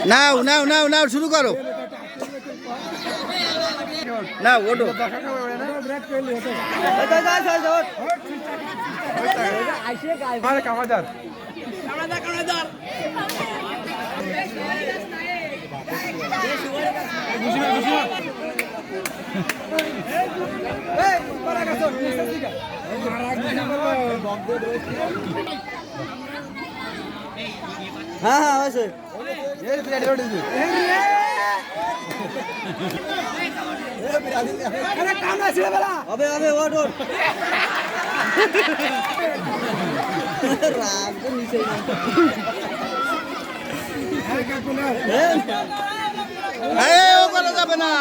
নাও নাও নাও নাও শুরু করো না ওটো কামাদার হ্যাঁ হ্যাঁ আছে হবে হবে ওট ওট রাগ তো নিচে ও করা যাবে না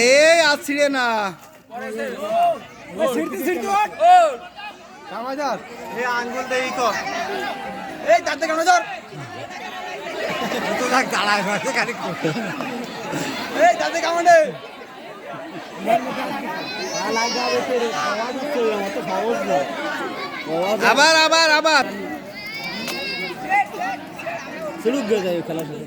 এই আজ ছিড়ে না কামাদার এই আঙ্গুল দেই কর এই দাঁতে কামাদার তো লাগ গালায় মারতে খালি এই দাঁতে কামাদে আবার আবার আবার শুরু হয়ে যায় খেলা শুরু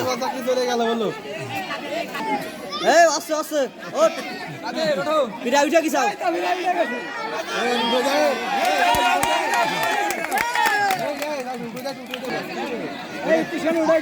কথা কি চলে গেল বলো এই আসছে আসছে ওঠ পিঠা উঠা কি চাও পিছনে উঠাই